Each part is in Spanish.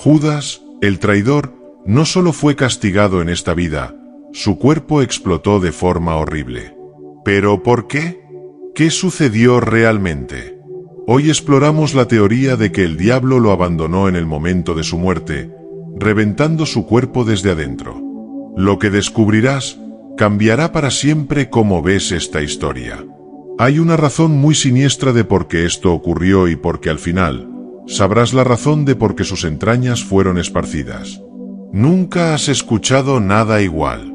Judas, el traidor, no solo fue castigado en esta vida, su cuerpo explotó de forma horrible. ¿Pero por qué? ¿Qué sucedió realmente? Hoy exploramos la teoría de que el diablo lo abandonó en el momento de su muerte, reventando su cuerpo desde adentro. Lo que descubrirás cambiará para siempre cómo ves esta historia. Hay una razón muy siniestra de por qué esto ocurrió y porque al final sabrás la razón de por qué sus entrañas fueron esparcidas. Nunca has escuchado nada igual.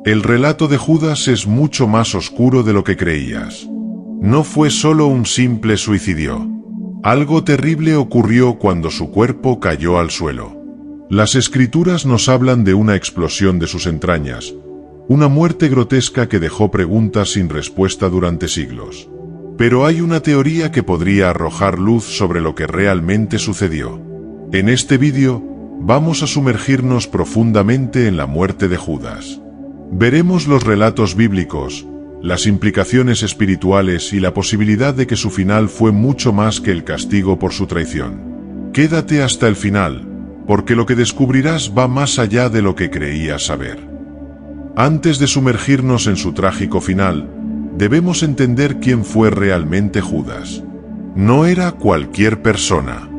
El relato de Judas es mucho más oscuro de lo que creías. No fue solo un simple suicidio. Algo terrible ocurrió cuando su cuerpo cayó al suelo. Las escrituras nos hablan de una explosión de sus entrañas, una muerte grotesca que dejó preguntas sin respuesta durante siglos. Pero hay una teoría que podría arrojar luz sobre lo que realmente sucedió. En este vídeo, vamos a sumergirnos profundamente en la muerte de Judas. Veremos los relatos bíblicos, las implicaciones espirituales y la posibilidad de que su final fue mucho más que el castigo por su traición. Quédate hasta el final, porque lo que descubrirás va más allá de lo que creías saber. Antes de sumergirnos en su trágico final, debemos entender quién fue realmente Judas. No era cualquier persona.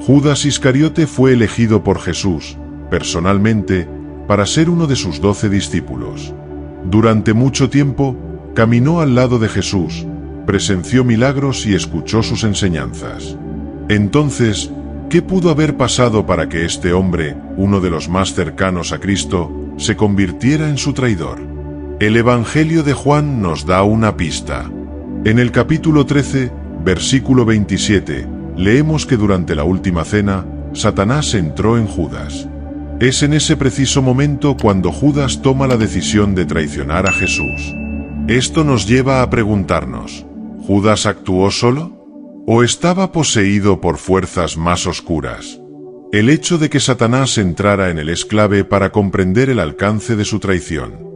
Judas Iscariote fue elegido por Jesús, personalmente, para ser uno de sus 12 discípulos. Durante mucho tiempo, caminó al lado de Jesús, presenció milagros y escuchó sus enseñanzas. Entonces, ¿qué pudo haber pasado para que este hombre, uno de los más cercanos a Cristo, se convirtiera en su traidor? El Evangelio de Juan nos da una pista. En el capítulo 13, versículo 27, leemos que durante la última cena, Satanás entró en Judas. Es en ese preciso momento cuando Judas toma la decisión de traicionar a Jesús. Esto nos lleva a preguntarnos, ¿Judas actuó solo? ¿O estaba poseído por fuerzas más oscuras? El hecho de que Satanás entrara en él es clave para comprender el alcance de su traición.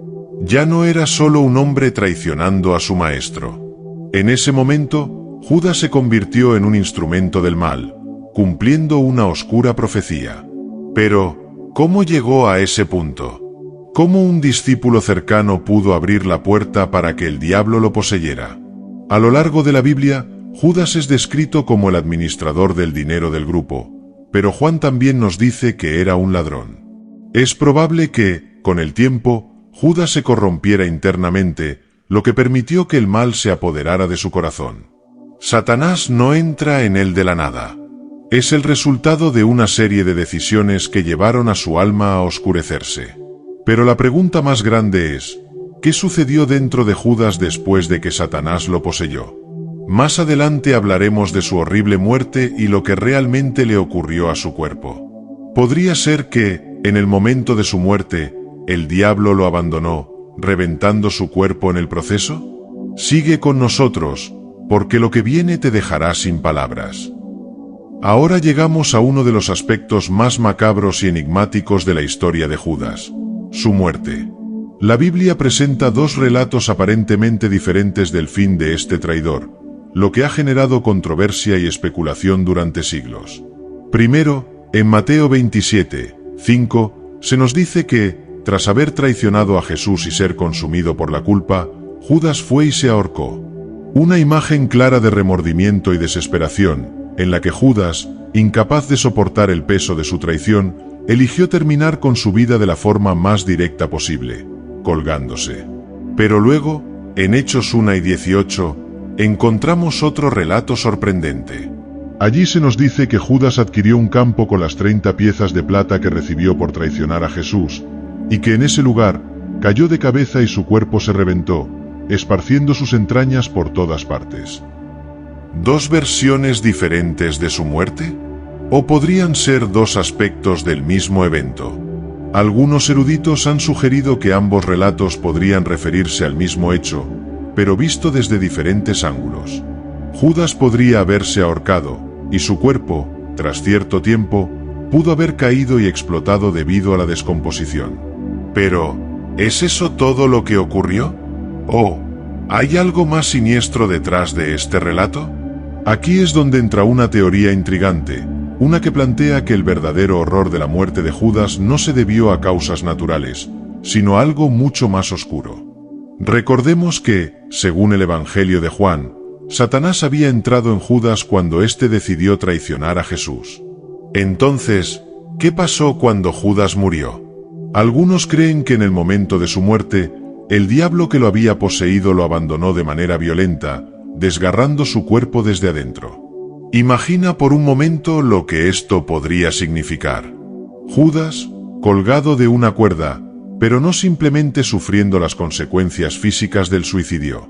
Ya no era solo un hombre traicionando a su maestro. En ese momento, Judas se convirtió en un instrumento del mal, cumpliendo una oscura profecía. Pero, ¿cómo llegó a ese punto? ¿Cómo un discípulo cercano pudo abrir la puerta para que el diablo lo poseyera? A lo largo de la Biblia, Judas es descrito como el administrador del dinero del grupo, pero Juan también nos dice que era un ladrón. Es probable que, con el tiempo, Judas se corrompiera internamente, lo que permitió que el mal se apoderara de su corazón. Satanás no entra en él de la nada. Es el resultado de una serie de decisiones que llevaron a su alma a oscurecerse. Pero la pregunta más grande es, ¿qué sucedió dentro de Judas después de que Satanás lo poseyó? Más adelante hablaremos de su horrible muerte y lo que realmente le ocurrió a su cuerpo. ¿Podría ser que, en el momento de su muerte, el diablo lo abandonó, reventando su cuerpo en el proceso? Sigue con nosotros, porque lo que viene te dejará sin palabras. Ahora llegamos a uno de los aspectos más macabros y enigmáticos de la historia de Judas, su muerte. La Biblia presenta dos relatos aparentemente diferentes del fin de este traidor, lo que ha generado controversia y especulación durante siglos. Primero, en Mateo 27, 5, se nos dice que, tras haber traicionado a Jesús y ser consumido por la culpa, Judas fue y se ahorcó. Una imagen clara de remordimiento y desesperación, en la que Judas, incapaz de soportar el peso de su traición, eligió terminar con su vida de la forma más directa posible, colgándose. Pero luego, en Hechos 1 y 18, encontramos otro relato sorprendente. Allí se nos dice que Judas adquirió un campo con las 30 piezas de plata que recibió por traicionar a Jesús, y que en ese lugar cayó de cabeza y su cuerpo se reventó, esparciendo sus entrañas por todas partes. ¿Dos versiones diferentes de su muerte? ¿O podrían ser dos aspectos del mismo evento? Algunos eruditos han sugerido que ambos relatos podrían referirse al mismo hecho, pero visto desde diferentes ángulos. Judas podría haberse ahorcado, y su cuerpo, tras cierto tiempo, pudo haber caído y explotado debido a la descomposición. Pero, ¿es eso todo lo que ocurrió? ¿O hay algo más siniestro detrás de este relato? Aquí es donde entra una teoría intrigante, una que plantea que el verdadero horror de la muerte de Judas no se debió a causas naturales, sino a algo mucho más oscuro. Recordemos que, según el Evangelio de Juan, Satanás había entrado en Judas cuando éste decidió traicionar a Jesús. Entonces, ¿qué pasó cuando Judas murió? Algunos creen que en el momento de su muerte, el diablo que lo había poseído lo abandonó de manera violenta, desgarrando su cuerpo desde adentro. Imagina por un momento lo que esto podría significar. Judas, colgado de una cuerda, pero no simplemente sufriendo las consecuencias físicas del suicidio.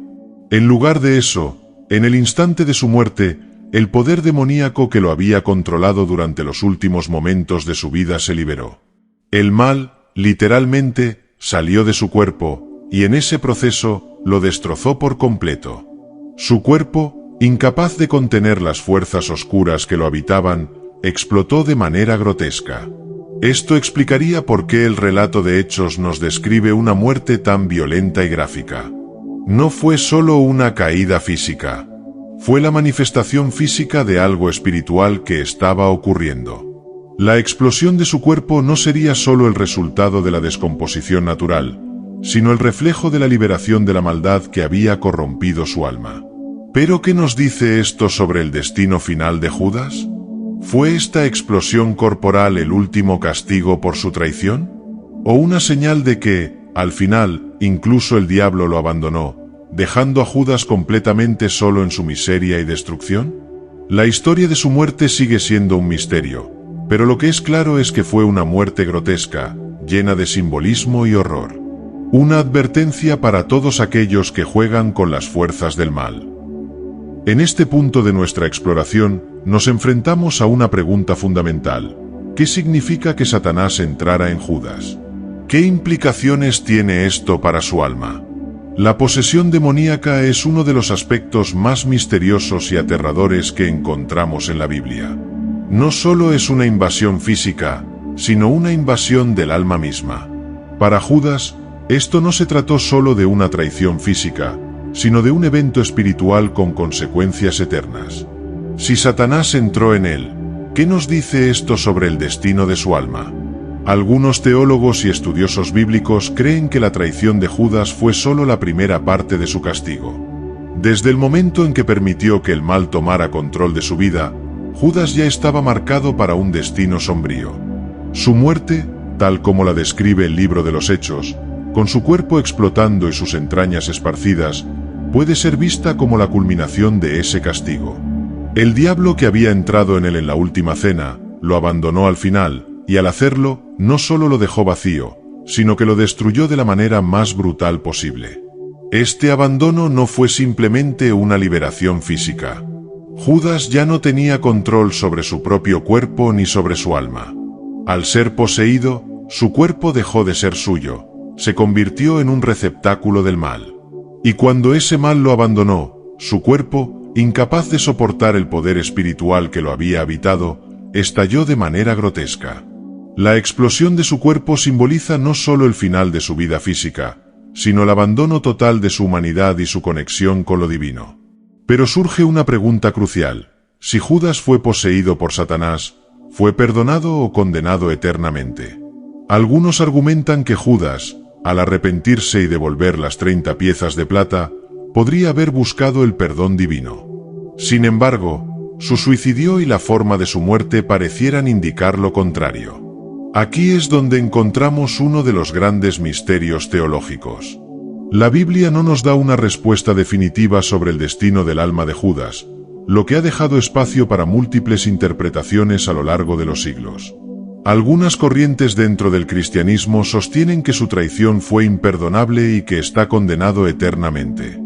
En lugar de eso, en el instante de su muerte, el poder demoníaco que lo había controlado durante los últimos momentos de su vida se liberó. El mal, literalmente, salió de su cuerpo, y en ese proceso, lo destrozó por completo. Su cuerpo, incapaz de contener las fuerzas oscuras que lo habitaban, explotó de manera grotesca. Esto explicaría por qué el relato de Hechos nos describe una muerte tan violenta y gráfica. No fue solo una caída física. Fue la manifestación física de algo espiritual que estaba ocurriendo. La explosión de su cuerpo no sería solo el resultado de la descomposición natural, sino el reflejo de la liberación de la maldad que había corrompido su alma. ¿Pero qué nos dice esto sobre el destino final de Judas? ¿Fue esta explosión corporal el último castigo por su traición? ¿O una señal de que, al final, incluso el diablo lo abandonó, dejando a Judas completamente solo en su miseria y destrucción? La historia de su muerte sigue siendo un misterio, pero lo que es claro es que fue una muerte grotesca, llena de simbolismo y horror. Una advertencia para todos aquellos que juegan con las fuerzas del mal. En este punto de nuestra exploración, nos enfrentamos a una pregunta fundamental. ¿Qué significa que Satanás entrara en Judas? ¿Qué implicaciones tiene esto para su alma? La posesión demoníaca es uno de los aspectos más misteriosos y aterradores que encontramos en la Biblia. No solo es una invasión física, sino una invasión del alma misma. Para Judas, esto no se trató solo de una traición física, sino de un evento espiritual con consecuencias eternas. Si Satanás entró en él, ¿qué nos dice esto sobre el destino de su alma? Algunos teólogos y estudiosos bíblicos creen que la traición de Judas fue solo la primera parte de su castigo. Desde el momento en que permitió que el mal tomara control de su vida, Judas ya estaba marcado para un destino sombrío. Su muerte, tal como la describe el libro de los Hechos, con su cuerpo explotando y sus entrañas esparcidas, puede ser vista como la culminación de ese castigo. El diablo que había entrado en él en la última cena, lo abandonó al final, y al hacerlo, no solo lo dejó vacío, sino que lo destruyó de la manera más brutal posible. Este abandono no fue simplemente una liberación física. Judas ya no tenía control sobre su propio cuerpo ni sobre su alma. Al ser poseído, su cuerpo dejó de ser suyo, se convirtió en un receptáculo del mal. Y cuando ese mal lo abandonó, su cuerpo, incapaz de soportar el poder espiritual que lo había habitado, estalló de manera grotesca. La explosión de su cuerpo simboliza no solo el final de su vida física, sino el abandono total de su humanidad y su conexión con lo divino. Pero surge una pregunta crucial. Si Judas fue poseído por Satanás, ¿fue perdonado o condenado eternamente? Algunos argumentan que Judas, al arrepentirse y devolver las 30 piezas de plata, podría haber buscado el perdón divino. Sin embargo, su suicidio y la forma de su muerte parecieran indicar lo contrario. Aquí es donde encontramos uno de los grandes misterios teológicos. La Biblia no nos da una respuesta definitiva sobre el destino del alma de Judas, lo que ha dejado espacio para múltiples interpretaciones a lo largo de los siglos. Algunas corrientes dentro del cristianismo sostienen que su traición fue imperdonable y que está condenado eternamente.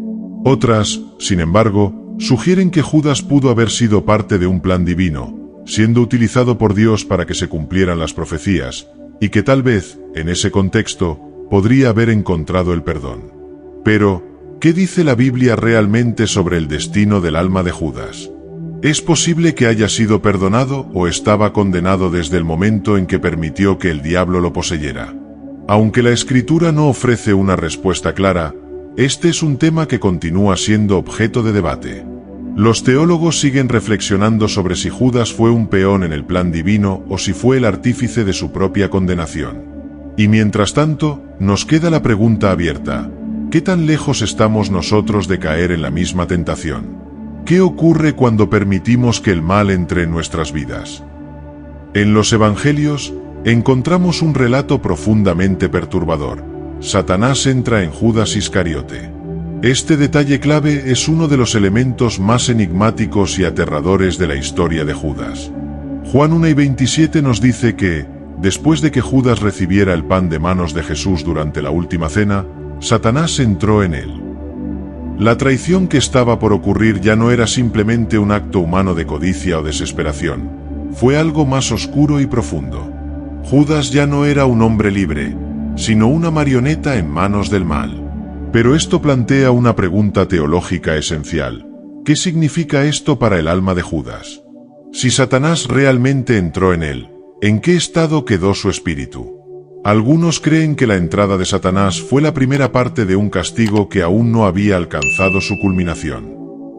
Otras, sin embargo, sugieren que Judas pudo haber sido parte de un plan divino, siendo utilizado por Dios para que se cumplieran las profecías, y que tal vez, en ese contexto, podría haber encontrado el perdón. Pero, ¿qué dice la Biblia realmente sobre el destino del alma de Judas? ¿Es posible que haya sido perdonado o estaba condenado desde el momento en que permitió que el diablo lo poseyera? Aunque la Escritura no ofrece una respuesta clara, este es un tema que continúa siendo objeto de debate. Los teólogos siguen reflexionando sobre si Judas fue un peón en el plan divino o si fue el artífice de su propia condenación. Y mientras tanto, nos queda la pregunta abierta: ¿qué tan lejos estamos nosotros de caer en la misma tentación? ¿Qué ocurre cuando permitimos que el mal entre en nuestras vidas? En los Evangelios, encontramos un relato profundamente perturbador. Satanás entra en Judas Iscariote. Este detalle clave es uno de los elementos más enigmáticos y aterradores de la historia de Judas. Juan 1:27 nos dice que, después de que Judas recibiera el pan de manos de Jesús durante la última cena, Satanás entró en él. La traición que estaba por ocurrir ya no era simplemente un acto humano de codicia o desesperación, fue algo más oscuro y profundo. Judas ya no era un hombre libre, sino una marioneta en manos del mal. Pero esto plantea una pregunta teológica esencial. ¿Qué significa esto para el alma de Judas? Si Satanás realmente entró en él, ¿en qué estado quedó su espíritu? Algunos creen que la entrada de Satanás fue la primera parte de un castigo que aún no había alcanzado su culminación.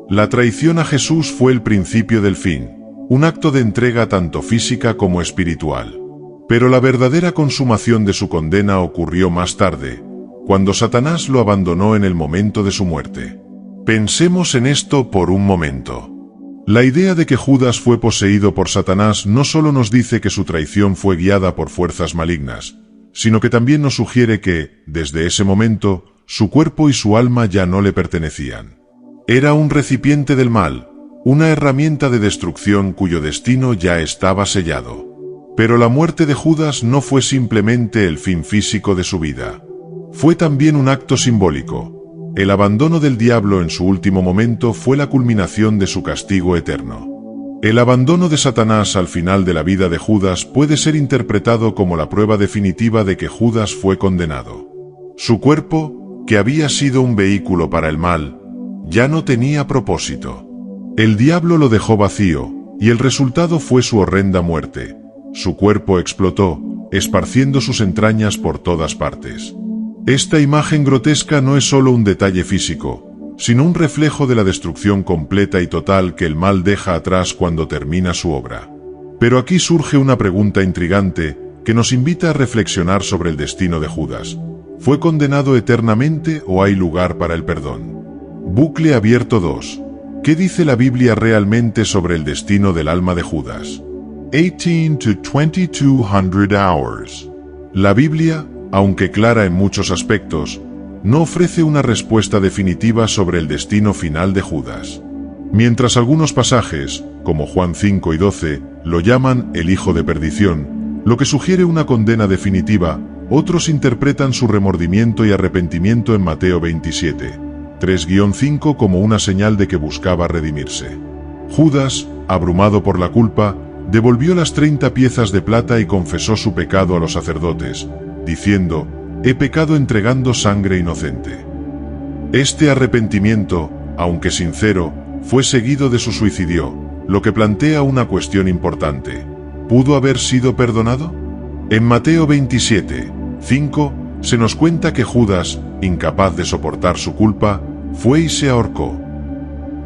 La traición a Jesús fue el principio del fin, un acto de entrega tanto física como espiritual. Pero la verdadera consumación de su condena ocurrió más tarde, cuando Satanás lo abandonó en el momento de su muerte. Pensemos en esto por un momento. La idea de que Judas fue poseído por Satanás no solo nos dice que su traición fue guiada por fuerzas malignas, sino que también nos sugiere que, desde ese momento, su cuerpo y su alma ya no le pertenecían. Era un recipiente del mal, una herramienta de destrucción cuyo destino ya estaba sellado. Pero la muerte de Judas no fue simplemente el fin físico de su vida. Fue también un acto simbólico. El abandono del diablo en su último momento fue la culminación de su castigo eterno. El abandono de Satanás al final de la vida de Judas puede ser interpretado como la prueba definitiva de que Judas fue condenado. Su cuerpo, que había sido un vehículo para el mal, ya no tenía propósito. El diablo lo dejó vacío, y el resultado fue su horrenda muerte. Su cuerpo explotó, esparciendo sus entrañas por todas partes. Esta imagen grotesca no es solo un detalle físico, sino un reflejo de la destrucción completa y total que el mal deja atrás cuando termina su obra. Pero aquí surge una pregunta intrigante que nos invita a reflexionar sobre el destino de Judas. ¿Fue condenado eternamente o hay lugar para el perdón? Bucle abierto 2. ¿Qué dice la Biblia realmente sobre el destino del alma de Judas? 18 to 2200 hours. La Biblia, aunque clara en muchos aspectos, no ofrece una respuesta definitiva sobre el destino final de Judas. Mientras algunos pasajes, como Juan 5 y 12, lo llaman el hijo de perdición, lo que sugiere una condena definitiva, otros interpretan su remordimiento y arrepentimiento en Mateo 27, 3-5 como una señal de que buscaba redimirse. Judas, abrumado por la culpa, devolvió las 30 piezas de plata y confesó su pecado a los sacerdotes, diciendo: «He pecado entregando sangre inocente». Este arrepentimiento, aunque sincero, fue seguido de su suicidio, lo que plantea una cuestión importante. ¿Pudo haber sido perdonado? En Mateo 27, 5, se nos cuenta que Judas, incapaz de soportar su culpa, fue y se ahorcó.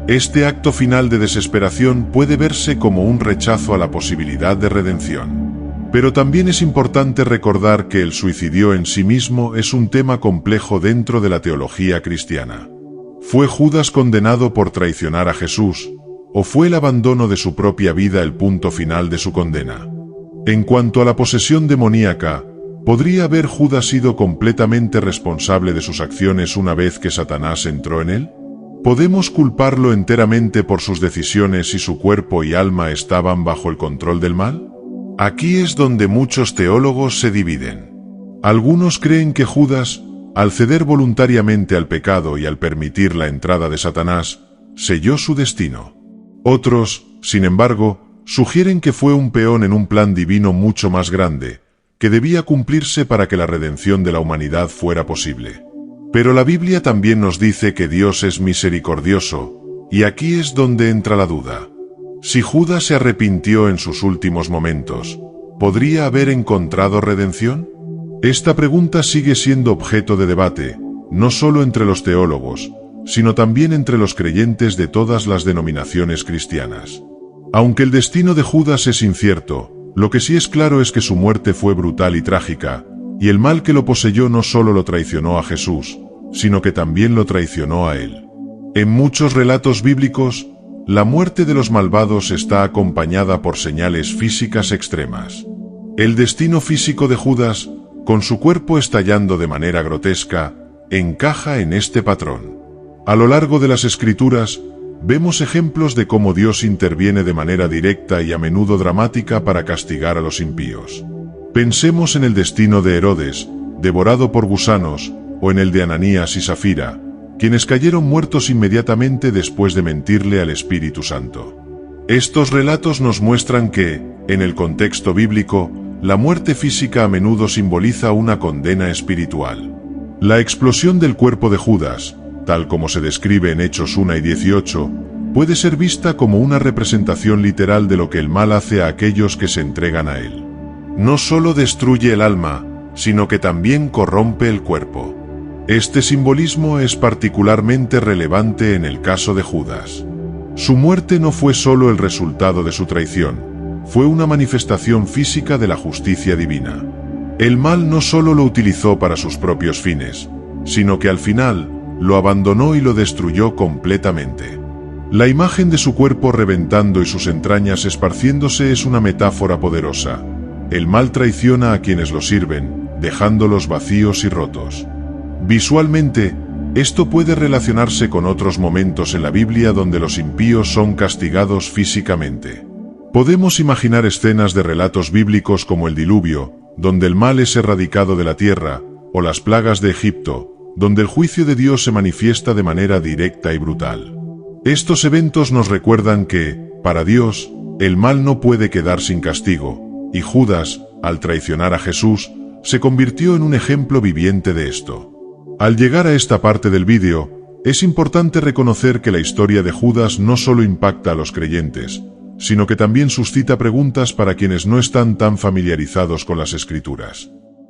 Este acto final de desesperación puede verse como un rechazo a la posibilidad de redención. Pero también es importante recordar que el suicidio en sí mismo es un tema complejo dentro de la teología cristiana. ¿Fue Judas condenado por traicionar a Jesús, o fue el abandono de su propia vida el punto final de su condena? En cuanto a la posesión demoníaca, ¿podría haber Judas sido completamente responsable de sus acciones una vez que Satanás entró en él? ¿Podemos culparlo enteramente por sus decisiones si su cuerpo y alma estaban bajo el control del mal? Aquí es donde muchos teólogos se dividen. Algunos creen que Judas, al ceder voluntariamente al pecado y al permitir la entrada de Satanás, selló su destino. Otros, sin embargo, sugieren que fue un peón en un plan divino mucho más grande, que debía cumplirse para que la redención de la humanidad fuera posible. Pero la Biblia también nos dice que Dios es misericordioso, y aquí es donde entra la duda. Si Judas se arrepintió en sus últimos momentos, ¿podría haber encontrado redención? Esta pregunta sigue siendo objeto de debate, no solo entre los teólogos, sino también entre los creyentes de todas las denominaciones cristianas. Aunque el destino de Judas es incierto, lo que sí es claro es que su muerte fue brutal y trágica, y el mal que lo poseyó no solo lo traicionó a Jesús, sino que también lo traicionó a él. En muchos relatos bíblicos, la muerte de los malvados está acompañada por señales físicas extremas. El destino físico de Judas, con su cuerpo estallando de manera grotesca, encaja en este patrón. A lo largo de las Escrituras, vemos ejemplos de cómo Dios interviene de manera directa y a menudo dramática para castigar a los impíos. Pensemos en el destino de Herodes, devorado por gusanos, o en el de Ananías y Safira, quienes cayeron muertos inmediatamente después de mentirle al Espíritu Santo. Estos relatos nos muestran que, en el contexto bíblico, la muerte física a menudo simboliza una condena espiritual. La explosión del cuerpo de Judas, tal como se describe en Hechos 1 y 18, puede ser vista como una representación literal de lo que el mal hace a aquellos que se entregan a él. No solo destruye el alma, sino que también corrompe el cuerpo. Este simbolismo es particularmente relevante en el caso de Judas. Su muerte no fue solo el resultado de su traición, fue una manifestación física de la justicia divina. El mal no solo lo utilizó para sus propios fines, sino que al final lo abandonó y lo destruyó completamente. La imagen de su cuerpo reventando y sus entrañas esparciéndose es una metáfora poderosa. El mal traiciona a quienes lo sirven, dejándolos vacíos y rotos. Visualmente, esto puede relacionarse con otros momentos en la Biblia donde los impíos son castigados físicamente. Podemos imaginar escenas de relatos bíblicos como el diluvio, donde el mal es erradicado de la tierra, o las plagas de Egipto, donde el juicio de Dios se manifiesta de manera directa y brutal. Estos eventos nos recuerdan que, para Dios, el mal no puede quedar sin castigo, y Judas, al traicionar a Jesús, se convirtió en un ejemplo viviente de esto. Al llegar a esta parte del vídeo, es importante reconocer que la historia de Judas no solo impacta a los creyentes, sino que también suscita preguntas para quienes no están tan familiarizados con las Escrituras.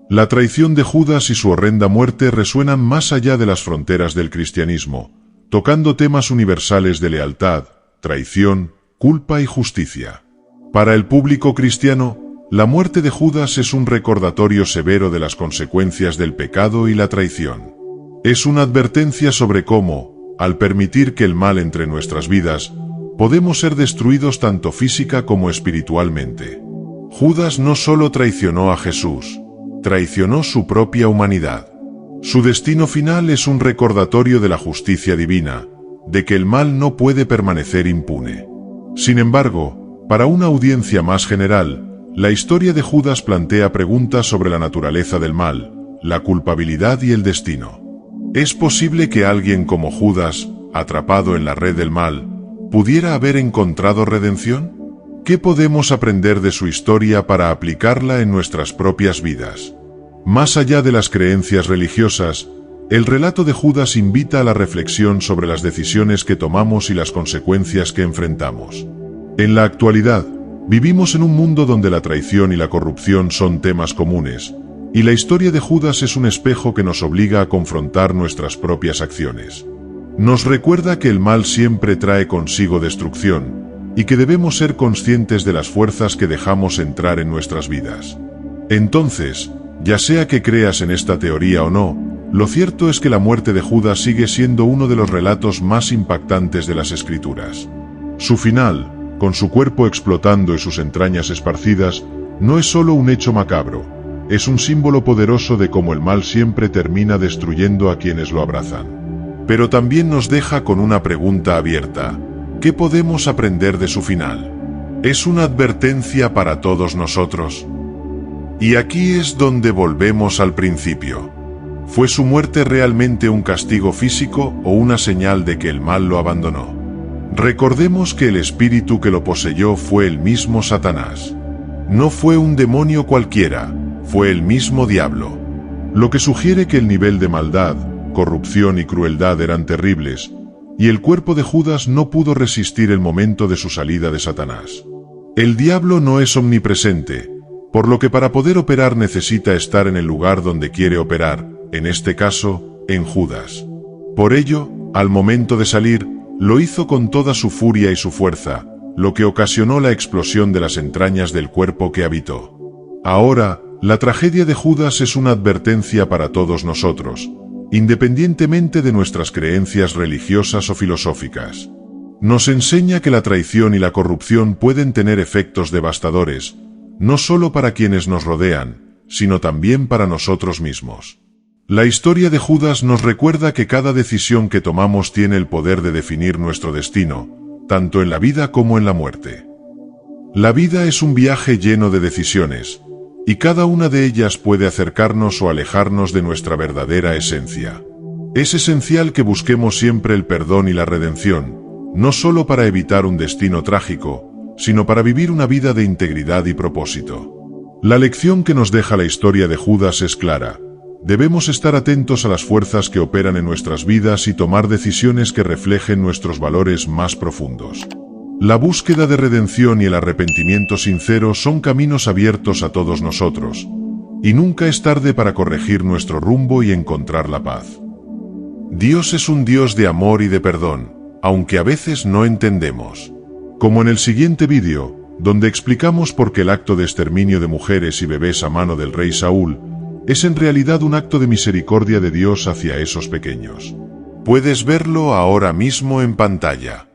La traición de Judas y su horrenda muerte resuenan más allá de las fronteras del cristianismo, tocando temas universales de lealtad, traición, culpa y justicia. Para el público cristiano, la muerte de Judas es un recordatorio severo de las consecuencias del pecado y la traición. Es una advertencia sobre cómo, al permitir que el mal entre en nuestras vidas, podemos ser destruidos tanto física como espiritualmente. Judas no solo traicionó a Jesús, traicionó su propia humanidad. Su destino final es un recordatorio de la justicia divina, de que el mal no puede permanecer impune. Sin embargo, para una audiencia más general, la historia de Judas plantea preguntas sobre la naturaleza del mal, la culpabilidad y el destino. ¿Es posible que alguien como Judas, atrapado en la red del mal, pudiera haber encontrado redención? ¿Qué podemos aprender de su historia para aplicarla en nuestras propias vidas? Más allá de las creencias religiosas, el relato de Judas invita a la reflexión sobre las decisiones que tomamos y las consecuencias que enfrentamos. En la actualidad, vivimos en un mundo donde la traición y la corrupción son temas comunes, y la historia de Judas es un espejo que nos obliga a confrontar nuestras propias acciones. Nos recuerda que el mal siempre trae consigo destrucción, y que debemos ser conscientes de las fuerzas que dejamos entrar en nuestras vidas. Entonces, ya sea que creas en esta teoría o no, lo cierto es que la muerte de Judas sigue siendo uno de los relatos más impactantes de las Escrituras. Su final, con su cuerpo explotando y sus entrañas esparcidas, no es solo un hecho macabro, es un símbolo poderoso de cómo el mal siempre termina destruyendo a quienes lo abrazan. Pero también nos deja con una pregunta abierta. ¿Qué podemos aprender de su final? ¿Es una advertencia para todos nosotros? Y aquí es donde volvemos al principio. ¿Fue su muerte realmente un castigo físico o una señal de que el mal lo abandonó? Recordemos que el espíritu que lo poseyó fue el mismo Satanás. No fue un demonio cualquiera, fue el mismo diablo. Lo que sugiere que el nivel de maldad, corrupción y crueldad eran terribles, y el cuerpo de Judas no pudo resistir el momento de su salida de Satanás. El diablo no es omnipresente, por lo que para poder operar necesita estar en el lugar donde quiere operar, en este caso, en Judas. Por ello, Al momento de salir, lo hizo con toda su furia y su fuerza, lo que ocasionó la explosión de las entrañas del cuerpo que habitó. Ahora, la tragedia de Judas es una advertencia para todos nosotros, independientemente de nuestras creencias religiosas o filosóficas. Nos enseña que la traición y la corrupción pueden tener efectos devastadores, no solo para quienes nos rodean, sino también para nosotros mismos. La historia de Judas nos recuerda que cada decisión que tomamos tiene el poder de definir nuestro destino, tanto en la vida como en la muerte. La vida es un viaje lleno de decisiones, y cada una de ellas puede acercarnos o alejarnos de nuestra verdadera esencia. Es esencial que busquemos siempre el perdón y la redención, no solo para evitar un destino trágico, sino para vivir una vida de integridad y propósito. La lección que nos deja la historia de Judas es clara. Debemos estar atentos a las fuerzas que operan en nuestras vidas y tomar decisiones que reflejen nuestros valores más profundos. La búsqueda de redención y el arrepentimiento sincero son caminos abiertos a todos nosotros, y nunca es tarde para corregir nuestro rumbo y encontrar la paz. Dios es un Dios de amor y de perdón, aunque a veces no entendemos. Como en el siguiente vídeo, donde explicamos por qué el acto de exterminio de mujeres y bebés a mano del rey Saúl es en realidad un acto de misericordia de Dios hacia esos pequeños. Puedes verlo ahora mismo en pantalla.